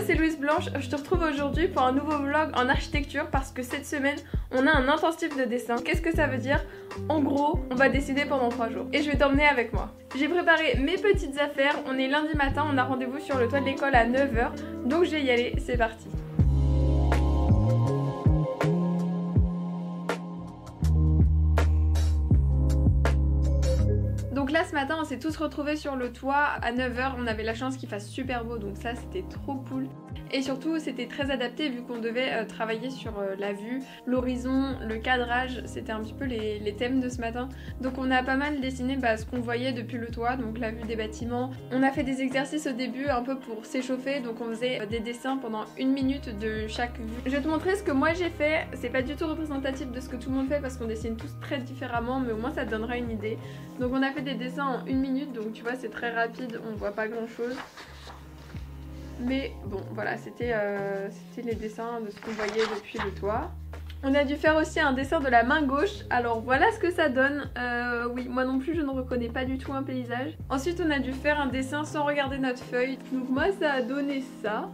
c'est Louise Blanche, je te retrouve aujourd'hui pour un nouveau vlog en architecture parce que cette semaine on a un intensif de dessin. Qu'est-ce que ça veut dire? En gros, on va dessiner pendant 3 jours et je vais t'emmener avec moi. J'ai préparé mes petites affaires, on est lundi matin, on a rendez-vous sur le toit de l'école à 9 h, donc je vais y aller, c'est parti. Donc là ce matin on s'est tous retrouvés sur le toit à 9 h, on avait la chance qu'il fasse super beau donc ça c'était trop cool. Et surtout c'était très adapté vu qu'on devait travailler sur la vue, l'horizon, le cadrage, c'était un petit peu les thèmes de ce matin. Donc on a pas mal dessiné ce qu'on voyait depuis le toit, donc la vue des bâtiments. On a fait des exercices au début un peu pour s'échauffer, donc on faisait des dessins pendant 1 minute de chaque vue. Je vais te montrer ce que moi j'ai fait, c'est pas du tout représentatif de ce que tout le monde fait parce qu'on dessine tous très différemment, mais au moins ça te donnera une idée. Donc on a fait des dessins en 1 minute, donc tu vois c'est très rapide, on voit pas grand chose. Mais bon voilà, c'était les dessins de ce qu'on voyait depuis le toit. On a dû faire aussi un dessin de la main gauche, alors voilà ce que ça donne. Oui, moi non plus je ne reconnais pas du tout un paysage. Ensuite on a dû faire un dessin sans regarder notre feuille. Donc moi ça a donné ça.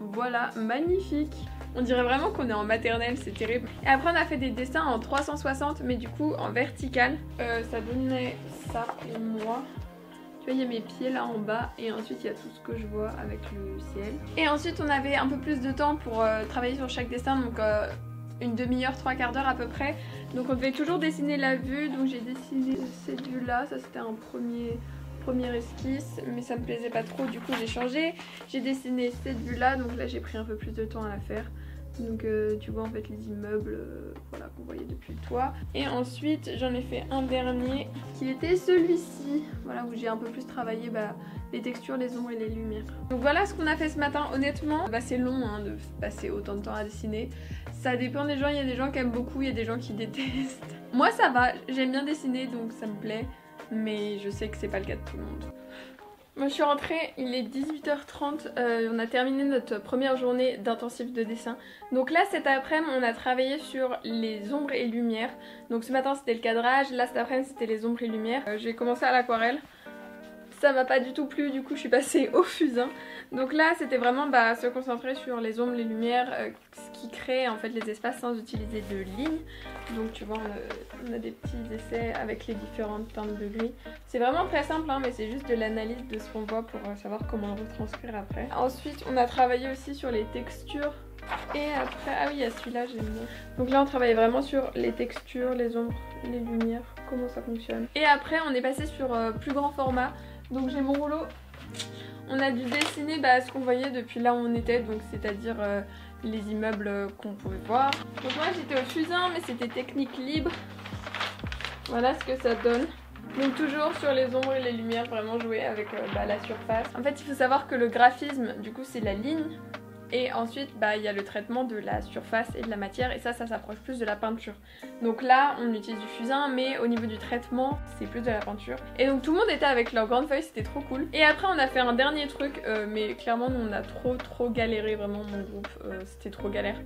Voilà, magnifique. On dirait vraiment qu'on est en maternelle, c'est terrible. Et après on a fait des dessins en 360 mais du coup en vertical. Ça donnait ça pour moi. Tu vois, il y a mes pieds là en bas et ensuite il y a tout ce que je vois avec le ciel. Et ensuite on avait un peu plus de temps pour travailler sur chaque dessin, donc une demi-heure, 3/4 d'heure à peu près. Donc on devait toujours dessiner la vue, donc j'ai dessiné cette vue là, ça c'était un premier esquisse, mais ça me plaisait pas trop, du coup j'ai changé. J'ai dessiné cette vue là, donc là j'ai pris un peu plus de temps à la faire. Donc tu vois en fait les immeubles voilà, qu'on voyait depuis le toit. Et ensuite j'en ai fait un dernier qui était celui-ci, voilà, où j'ai un peu plus travaillé les textures, les ombres et les lumières. Donc voilà ce qu'on a fait ce matin. Honnêtement c'est long de passer autant de temps à dessiner. Ça dépend des gens, il y a des gens qui aiment beaucoup, il y a des gens qui détestent. Moi ça va, j'aime bien dessiner donc ça me plaît, mais je sais que c'est pas le cas de tout le monde. Moi je suis rentrée, il est 18 h 30, on a terminé notre première journée d'intensif de dessin. Donc là cet après-midi on a travaillé sur les ombres et lumières. Donc ce matin c'était le cadrage, là cet après-midi c'était les ombres et lumières. J'ai commencé à l'aquarelle, ça m'a pas du tout plu, du coup je suis passée au fusain. Donc là c'était vraiment se concentrer sur les ombres, les lumières, ce qui crée en fait les espaces sans utiliser de lignes. Donc tu vois on a des petits essais avec les différentes teintes de gris. C'est vraiment très simple mais c'est juste de l'analyse de ce qu'on voit pour savoir comment le retranscrire après. Ensuite on a travaillé aussi sur les textures. Et après, ah oui il y a celui-là j'aime bien. Donc là on travaillait vraiment sur les textures, les ombres, les lumières, comment ça fonctionne. Et après on est passé sur plus grand format. Donc j'ai mon rouleau, on a dû dessiner ce qu'on voyait depuis là où on était, donc c'est-à-dire les immeubles qu'on pouvait voir. Donc moi j'étais au fusain mais c'était technique libre, voilà ce que ça donne. Donc toujours sur les ombres et les lumières, vraiment jouer avec la surface. En fait il faut savoir que le graphisme du coup c'est la ligne. Et ensuite il y a le traitement de la surface et de la matière et ça s'approche plus de la peinture. Donc là on utilise du fusain mais au niveau du traitement c'est plus de la peinture. Et donc tout le monde était avec leur grande feuille, c'était trop cool. Et après on a fait un dernier truc mais clairement nous on a trop galéré, vraiment mon groupe c'était trop galère.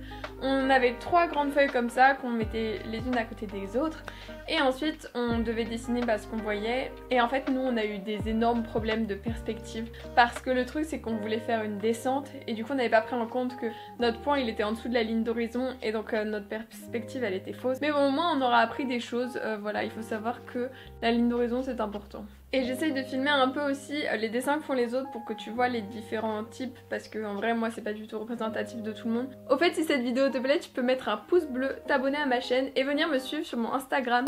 On avait 3 grandes feuilles comme ça qu'on mettait les unes à côté des autres. Et ensuite on devait dessiner ce qu'on voyait. Et en fait nous on a eu des énormes problèmes de perspective. Parce que le truc c'est qu'on voulait faire une descente et du coup on n'avait pas pris en compte que notre point il était en dessous de la ligne d'horizon et donc notre perspective elle était fausse. Mais bon au moins on aura appris des choses, voilà, il faut savoir que la ligne d'horizon c'est important. Et j'essaye de filmer un peu aussi les dessins que font les autres pour que tu vois les différents types parce que en vrai moi c'est pas du tout représentatif de tout le monde. Au fait si cette vidéo te plaît tu peux mettre un pouce bleu, t'abonner à ma chaîne et venir me suivre sur mon Instagram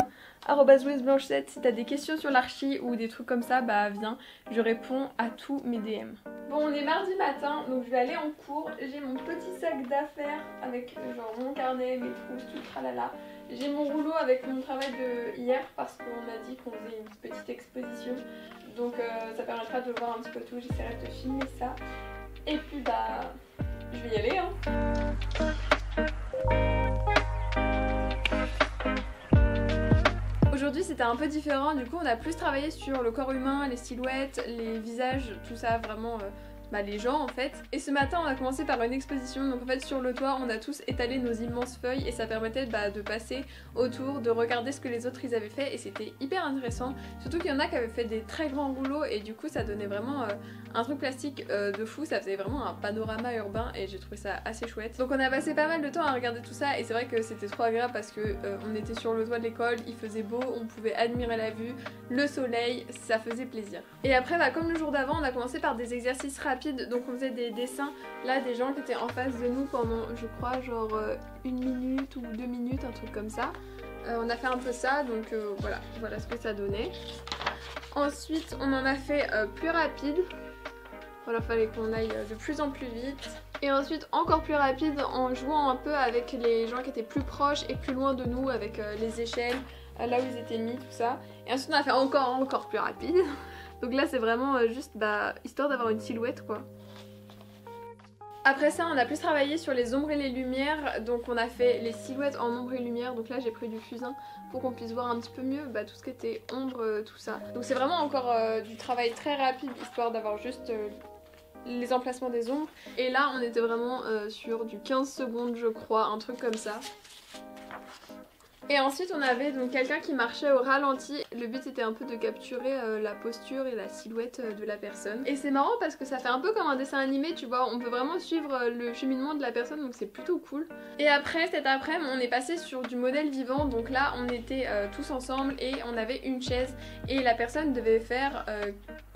@louiseblanche7 si t'as des questions sur l'archi ou des trucs comme ça viens, je réponds à tous mes DM. Bon on est mardi matin donc je vais aller en cours, j'ai mon petit sac d'affaires avec genre mon carnet, mes trousses, tout le tralala. J'ai mon rouleau avec mon travail de hier parce qu'on a dit qu'on faisait une petite exposition. Donc ça permettra de voir un petit peu tout, j'essaierai de filmer ça. Et puis je vais y aller Aujourd'hui c'était un peu différent, du coup on a plus travaillé sur le corps humain, les silhouettes, les visages, tout ça vraiment les gens en fait. Et ce matin on a commencé par une exposition, donc en fait sur le toit on a tous étalé nos immenses feuilles et ça permettait de passer autour, de regarder ce que les autres ils avaient fait et c'était hyper intéressant. Surtout qu'il y en a qui avaient fait des très grands rouleaux et du coup ça donnait vraiment un truc plastique de fou, ça faisait vraiment un panorama urbain et j'ai trouvé ça assez chouette. Donc on a passé pas mal de temps à regarder tout ça et c'est vrai que c'était trop agréable parce que on était sur le toit de l'école, il faisait beau, on pouvait admirer la vue, le soleil, ça faisait plaisir. Et après comme le jour d'avant on a commencé par des exercices rapides, donc on faisait des dessins là des gens qui étaient en face de nous pendant je crois genre 1 minute ou 2 minutes, un truc comme ça. On a fait un peu ça donc voilà ce que ça donnait. Ensuite on en a fait plus rapide. Voilà, fallait qu'on aille de plus en plus vite. Et ensuite encore plus rapide en jouant un peu avec les gens qui étaient plus proches et plus loin de nous avec les échelles, là où ils étaient mis, tout ça. Et ensuite on a fait encore plus rapide. Donc là c'est vraiment juste histoire d'avoir une silhouette quoi. Après ça on a plus travaillé sur les ombres et les lumières, donc on a fait les silhouettes en ombre et lumière, donc là j'ai pris du fusain pour qu'on puisse voir un petit peu mieux tout ce qui était ombre, tout ça. Donc c'est vraiment encore du travail très rapide histoire d'avoir juste les emplacements des ombres. Et là on était vraiment sur du 15 secondes je crois, un truc comme ça. Et ensuite on avait donc quelqu'un qui marchait au ralenti. Le but était un peu de capturer la posture et la silhouette de la personne. Et c'est marrant parce que ça fait un peu comme un dessin animé, tu vois, on peut vraiment suivre le cheminement de la personne, donc c'est plutôt cool. Et après, cet après-midi, on est passé sur du modèle vivant, donc là on était tous ensemble et on avait une chaise et la personne devait faire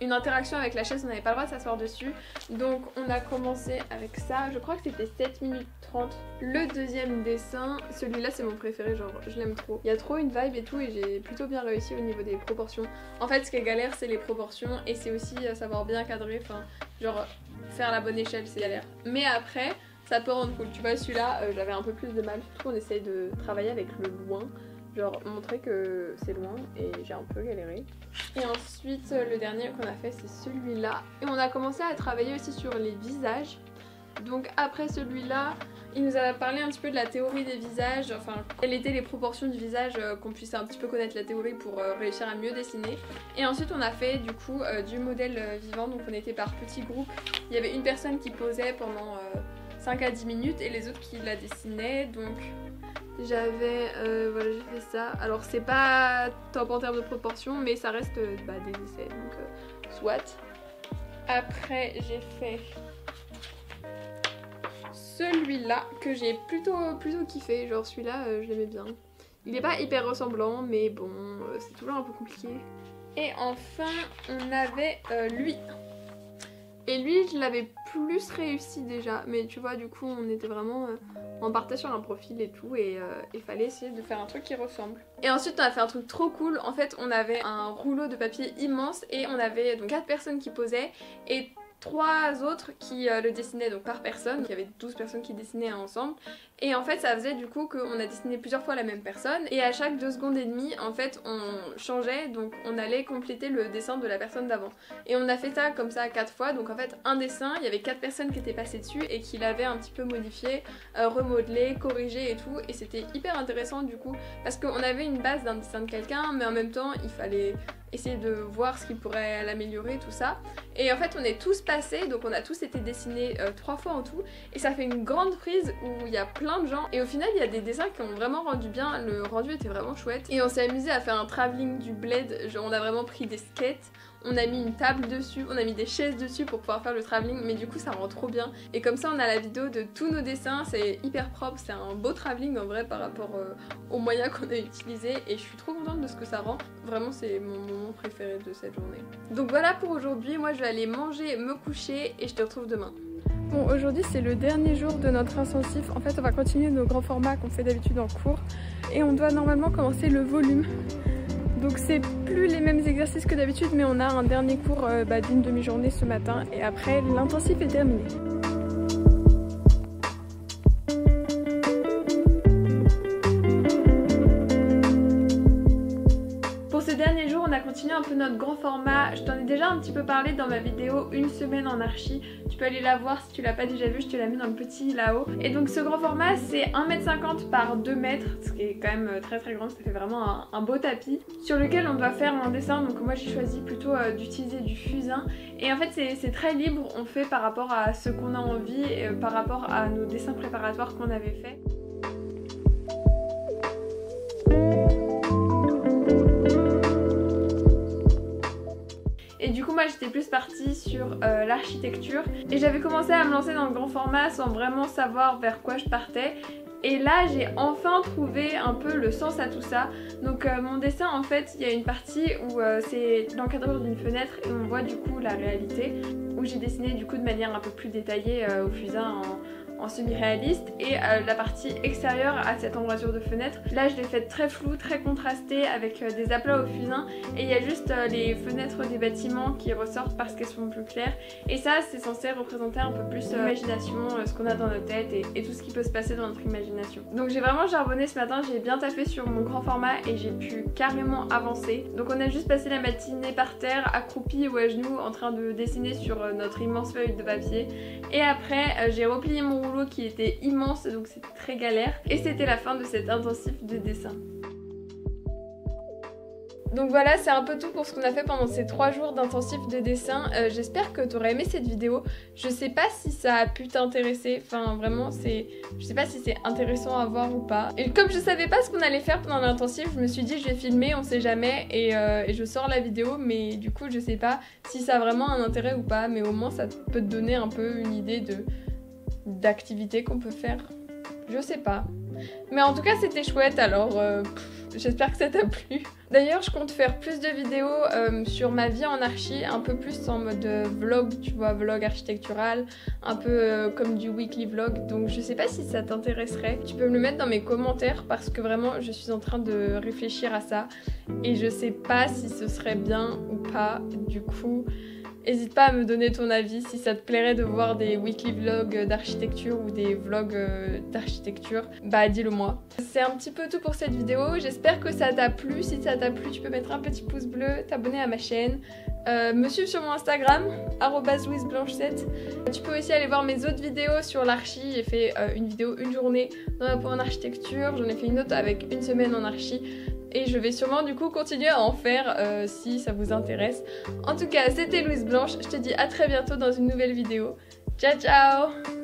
une interaction avec la chaise, on n'avait pas le droit de s'asseoir dessus. Donc on a commencé avec ça, je crois que c'était 7 minutes 30. Le deuxième dessin, celui-là c'est mon préféré, genre je l'aime trop. Il y a trop une vibe et tout et j'ai plutôt bien réussi au niveau des proportions. En fait ce qui est galère c'est les proportions et c'est aussi savoir bien cadrer, enfin genre faire la bonne échelle c'est galère. Mais après ça peut rendre cool, tu vois celui-là j'avais un peu plus de mal, surtout on essaye de travailler avec le loin. Genre montrer que c'est loin et j'ai un peu galéré. Et ensuite le dernier qu'on a fait c'est celui-là. Et on a commencé à travailler aussi sur les visages. Donc après celui-là, il nous a parlé un petit peu de la théorie des visages, enfin quelles étaient les proportions du visage, qu'on puisse un petit peu connaître la théorie pour réussir à mieux dessiner. Et ensuite on a fait du coup du modèle vivant, donc on était par petits groupes. Il y avait une personne qui posait pendant 5 à 10 minutes et les autres qui la dessinaient, donc j'avais voilà, j'ai fait ça. Alors c'est pas top en termes de proportion mais ça reste des essais, donc soit. Après j'ai fait celui-là que j'ai plutôt kiffé, genre celui-là je l'aimais bien. Il est pas hyper ressemblant mais bon c'est toujours un peu compliqué. Et enfin on avait lui. Et lui je l'avais plus réussi déjà, mais tu vois du coup on était vraiment... on partait sur un profil et tout et il fallait essayer de faire un truc qui ressemble. Et ensuite on a fait un truc trop cool, en fait on avait un rouleau de papier immense et on avait donc 4 personnes qui posaient et 3 autres qui le dessinaient donc par personne. Il y avait 12 personnes qui dessinaient ensemble et en fait ça faisait du coup qu'on a dessiné plusieurs fois la même personne et à chaque 2 secondes et demie en fait on changeait, donc on allait compléter le dessin de la personne d'avant. Et on a fait ça comme ça 4 fois, donc en fait un dessin, il y avait 4 personnes qui étaient passées dessus et qui l'avaient un petit peu modifié, remodelé, corrigé et tout, et c'était hyper intéressant du coup parce qu'on avait une base d'un dessin de quelqu'un mais en même temps il fallait essayer de voir ce qui pourrait l'améliorer, tout ça. Et en fait on est tous passés, donc on a tous été dessinés 3 fois en tout et ça fait une grande prise où il y a plein de gens et au final il y a des dessins qui ont vraiment rendu bien, le rendu était vraiment chouette. Et on s'est amusé à faire un travelling du bled, genre on a vraiment pris des skates, on a mis une table dessus, on a mis des chaises dessus pour pouvoir faire le travelling, mais du coup ça rend trop bien. Et comme ça on a la vidéo de tous nos dessins, c'est hyper propre, c'est un beau travelling en vrai par rapport aux moyens qu'on a utilisés et je suis trop contente de ce que ça rend. Vraiment c'est mon moment préféré de cette journée. Donc voilà pour aujourd'hui, moi je vais aller manger, me coucher et je te retrouve demain. Bon, aujourd'hui c'est le dernier jour de notre intensif. En fait on va continuer nos grands formats qu'on fait d'habitude en cours et on doit normalement commencer le volume. Donc c'est plus les mêmes exercices que d'habitude mais on a un dernier cours d'une demi-journée ce matin et après l'intensif est terminé. Pour ce dernier jour on a continué continue un peu notre grand format. Je t'en ai déjà un petit peu parlé dans ma vidéo une semaine en archi. Tu peux aller la voir si tu l'as pas déjà vue, je te la mets dans le petit là-haut. Et donc ce grand format c'est 1,50 m par 2 m, ce qui est quand même très grand, ça fait vraiment un beau tapis sur lequel on doit faire un dessin. Donc moi j'ai choisi plutôt d'utiliser du fusain. Et en fait c'est très libre, on fait par rapport à ce qu'on a envie, par rapport à nos dessins préparatoires qu'on avait fait. Et du coup moi j'étais plus partie sur l'architecture et j'avais commencé à me lancer dans le grand format sans vraiment savoir vers quoi je partais. Et là j'ai enfin trouvé un peu le sens à tout ça. Donc mon dessin en fait il y a une partie où c'est l'encadreur d'une fenêtre et on voit du coup la réalité, où j'ai dessiné du coup de manière un peu plus détaillée au fusain en semi-réaliste, et la partie extérieure à cette embrasure de fenêtre, là je l'ai faite très floue, très contrastée avec des aplats au fusain, et il y a juste les fenêtres des bâtiments qui ressortent parce qu'elles sont plus claires, et ça c'est censé représenter un peu plus l'imagination, ce qu'on a dans nos têtes et tout ce qui peut se passer dans notre imagination. Donc j'ai vraiment charbonné ce matin, j'ai bien taffé sur mon grand format et j'ai pu carrément avancer. Donc on a juste passé la matinée par terre, accroupis ou à genoux en train de dessiner sur notre immense feuille de papier, et après j'ai replié mon rouleau qui était immense, donc c'était très galère, et c'était la fin de cet intensif de dessin. Donc voilà, c'est un peu tout pour ce qu'on a fait pendant ces 3 jours d'intensif de dessin. J'espère que tu auras aimé cette vidéo. Je sais pas si ça a pu t'intéresser, enfin vraiment je sais pas si c'est intéressant à voir ou pas. Et comme je savais pas ce qu'on allait faire pendant l'intensif, je me suis dit je vais filmer, on sait jamais, et je sors la vidéo, mais du coup je sais pas si ça a vraiment un intérêt ou pas, mais au moins ça peut te donner un peu une idée d'activités qu'on peut faire. Je sais pas. Mais en tout cas c'était chouette, alors j'espère que ça t'a plu. D'ailleurs je compte faire plus de vidéos sur ma vie en archi, un peu plus en mode vlog, tu vois, vlog architectural, un peu comme du weekly vlog. Donc je sais pas si ça t'intéresserait. Tu peux me le mettre dans mes commentaires parce que vraiment je suis en train de réfléchir à ça. Et je sais pas si ce serait bien ou pas, du coup... N'hésite pas à me donner ton avis si ça te plairait de voir des weekly vlogs d'architecture ou des vlogs d'architecture, bah dis-le moi. C'est un petit peu tout pour cette vidéo, j'espère que ça t'a plu. Si ça t'a plu, tu peux mettre un petit pouce bleu, t'abonner à ma chaîne, me suivre sur mon Instagram, @louiseblanche7. Tu peux aussi aller voir mes autres vidéos sur l'archi. J'ai fait une vidéo une journée dans ma peau en architecture, j'en ai fait une autre avec une semaine en archi. Et je vais sûrement du coup continuer à en faire si ça vous intéresse. En tout cas, c'était Louise Blanche, je te dis à très bientôt dans une nouvelle vidéo. Ciao ciao!